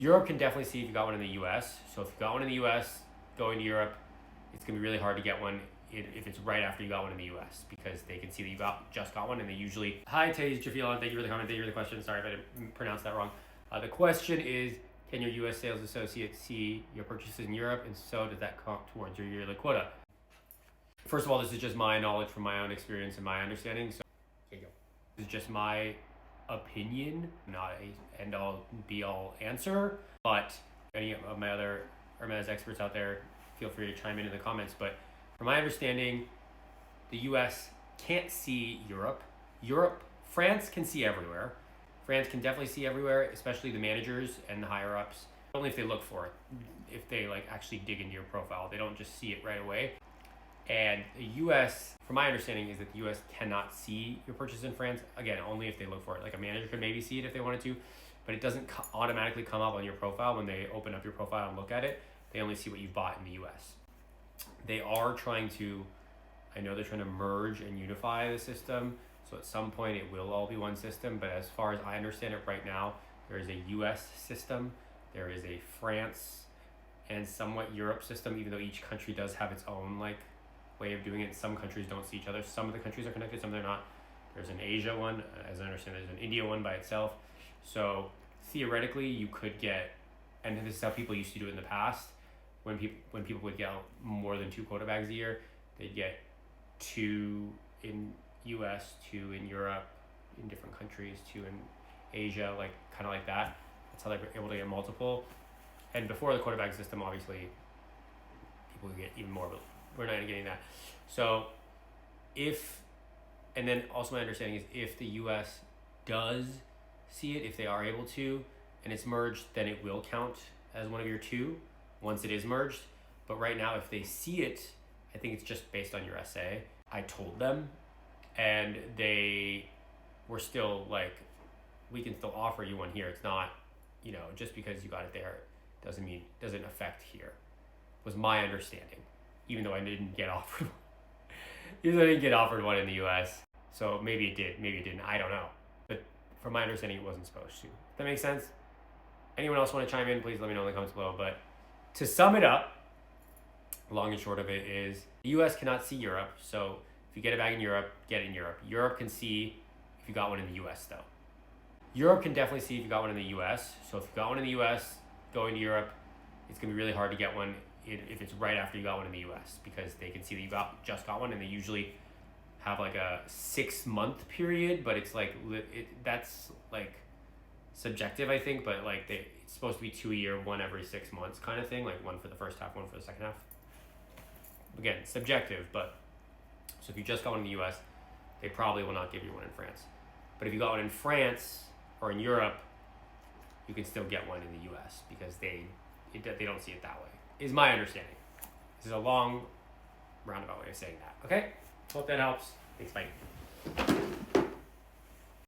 Europe can definitely see if you got one in the US. So if you got one in the US, going to Europe, it's gonna be really hard to get one if it's right after you got one in the US, because they can see that you just got one, and they usually. Hi, Taze Jafilon, thank you for the comment, thank you for the question. Sorry if I didn't pronounce that wrong. The question is, can your US sales associate see your purchases in Europe, and so does that count towards your yearly quota? First of all, this is just my knowledge from my own experience and my understanding. So here you go. This is just my opinion, not a end-all be-all answer, but any of my other Hermes experts out there, feel free to chime in the comments. But from my understanding, the US can't see Europe. France can see everywhere. France can definitely see everywhere, especially the managers and the higher ups. Only if they look for it, if they like actually dig into your profile. They don't just see it right away. And the US, from my understanding, is that the US cannot see your purchase in France. Again, only if they look for it. Like a manager could maybe see it if they wanted to, but it doesn't automatically come up on your profile when they open up your profile and look at it. They only see what you've bought in the US. They are trying to, I know they're trying to merge and unify the system. So at some point it will all be one system, but as far as I understand it right now, there is a US system, there is a France and somewhat Europe system, even though each country does have its own like way of doing it. Some countries don't see each other. Some of the countries are connected, some they're not. There's an Asia one, as I understand, there's an India one by itself. So theoretically you could get, and this is how people used to do it in the past, when people would get more than 2 quota bags a year, they'd get 2 in US, 2 in Europe, in different countries, 2 in Asia, like kind of like that. That's how they were able to get multiple. And before the quota bag system, obviously people would get even more, but we're not getting that. So and then also my understanding is if the US does see it, if they are able to, and it's merged, then it will count as one of your 2 once it is merged. But right now, if they see it, I think it's just based on your SA. I told them, and they were still like, we can still offer you one here. It's not, just because you got it there doesn't affect here, was my understanding, even though I didn't get offered one. Even though I didn't get offered one in the US. So maybe it did, maybe it didn't, I don't know. But from my understanding, it wasn't supposed to. Does that make sense? Anyone else want to chime in, please let me know in the comments below. But to sum it up, long and short of it is, the US cannot see Europe. So if you get a bag in Europe, get it in Europe. Europe can see if you got one in the US though. Europe can definitely see if you got one in the US. So if you got one in the US, going to Europe, it's gonna be really hard to get one if it's right after you got one in the US, because they can see that you just got one, and they usually have like a 6-month period, but it's like, that's like subjective, I think, but like it's supposed to be 2 a year, 1 every 6 months kind of thing, like 1 for the first half, 1 for the second half. Again, subjective, but so if you just got one in the US, they probably will not give you one in France. But if you got one in France or in Europe, you can still get one in the US, because they don't see it that way, is my understanding. This is a long roundabout way of saying that. Okay? Hope that helps. Thanks, bye.